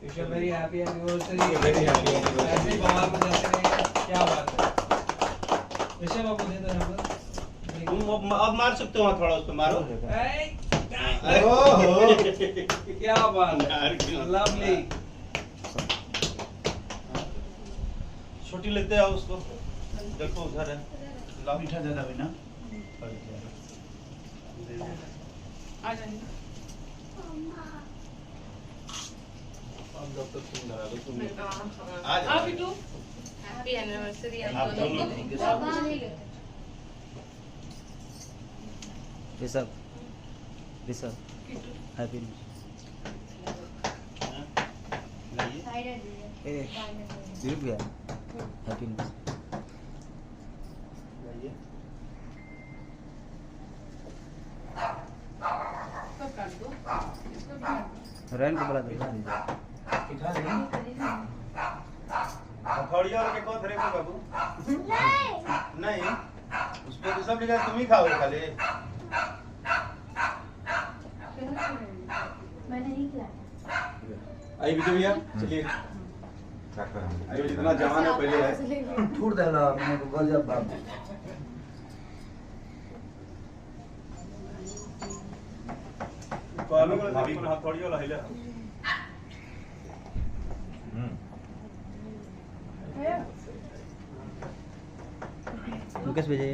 Wish you very happy anniversary. Very happy anniversary. ऐसे बाबा को जैसे रहेगा, क्या बात है। ऋषभ बाबू दे दो यहाँ पर। तुम अब मार सकते हो थोड़ा उस पे मारो। ओहो क्या बात है, लवली। छोटी लेते आओ उसको, देखो उधर है। लाओ मीठा ज्यादा हुई ना। आ जाइए। अब जब तक तुम डरा दो तुम आ बिट्टू हैप्पी एनिवर्सरी आप दोनों। ऋषभ हैप्पी दिलीप भैया हैप्पी सब काट दो, इसको भी काट दो। रैन को बुला दो। हथौड़िया और के कौन धरे को बाबू? नहीं उस पे तो सब जगह तुम ही खाओगे खाली। मैंने नहीं खिलाया। आई बिट्टू भैया चलिए। जो जितना जवान है पहले है। ठूर देला मैंने को गजब बाप। तो अलग अलग अभी हथौड़िया वाला हिले। मुकेश भेजे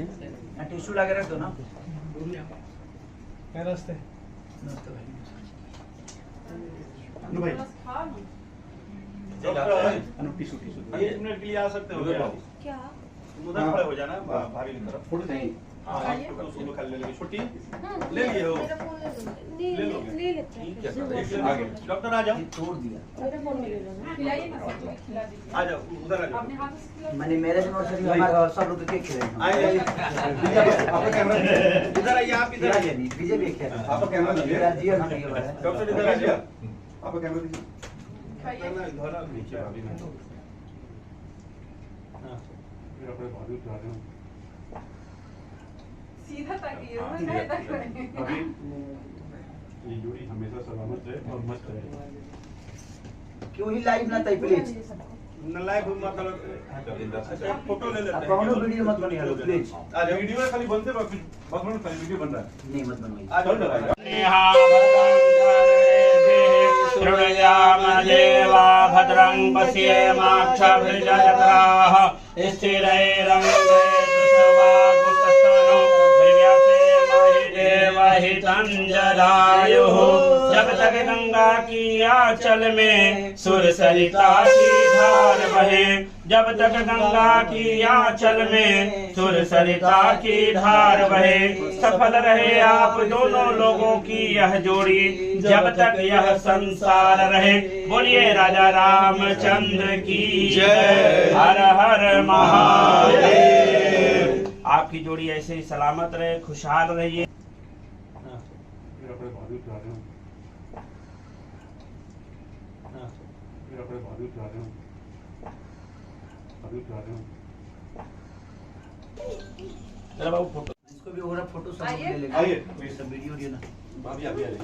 टिश्यू लगा रख दो ना। नमस्ते। नमस्ते भाई। अनु भाई बस खा लो। अनु टिश्यू 1 मिनट के लिए आ सकते हो क्या? क्या? तुम उधर खड़े हो जाना भाभी की तरफ। फोटो नहीं। हाँ उसको खाली ले लेंगे। छुट्टी ले लिए हो? मेरा फोन ले लो। ले ले लोगे? लेते हैं। ठीक है आगे डॉक्टर आ जाओ। तोड़ दिया। मेरा फोन में ले लो ना। खिलाइए ना, सबको भी खिला दीजिए। आ जाओ उधर आ जाओ। अपने हाथों से खिला मैंने मैरिज एनिवर्सरी में हमारे सब लोग केक खिलाए। आइए आपका कैमरा इधर आइए आप इधर आइए। डीजे भी खेला। आपका कैमरा दीजिए। जी हां ये वाला है। डॉक्टर इधर आ जाओ। आपका कैमरा दीजिए। खाइए। इधर आ नीचे भाभी में। हां मेरा अपने भाभी उठा रहे हैं। सीधा ताकिए ना, नहीं तक रहे। अभी ये जोड़ी हमेशा सलामत रहे और मस्त रहे। क्यों ही लाइव ना तई प्लीज। न लाइव मतलब अच्छा फोटो ले लेते आप हैं। कौनो वीडियो मत बनाइए प्लीज। आ जाओ वीडियो है खाली बनते बस खाली वीडियो बन रहा है। नहीं मत बनवाइए। आ जाओ ना भाई। शृणुयामदेवा भद्रं पश्येमाक्षभिर्जयत्राः स्थिरैरङ्गैर्सुवागुप्तस्तनोर्विव्यासेमहिदेवहितं जब तक गंगा की आंचल में सुर सरिता की धार बहे, जब तक गंगा की आंचल में सुर सरिता की धार बहे, सफल रहे आप दोनों लोगों की यह जोड़ी जब तक यह संसार रहे। बोलिए राजा रामचंद्र की जय। हर हर महादेव। आपकी जोड़ी ऐसे ही सलामत रहे, खुशहाल रहिए। मेरा अपने भाभी उठा रहे हैं। मेरा अपने भाभी उठा रहे हैं। भाभी उठा रहे हैं। जरा बाबू फोटो इसको भी वो फोटो सब आइए। ले लेंगे। आइए सब वीडियो ना। भाभी अभी आ जाइए।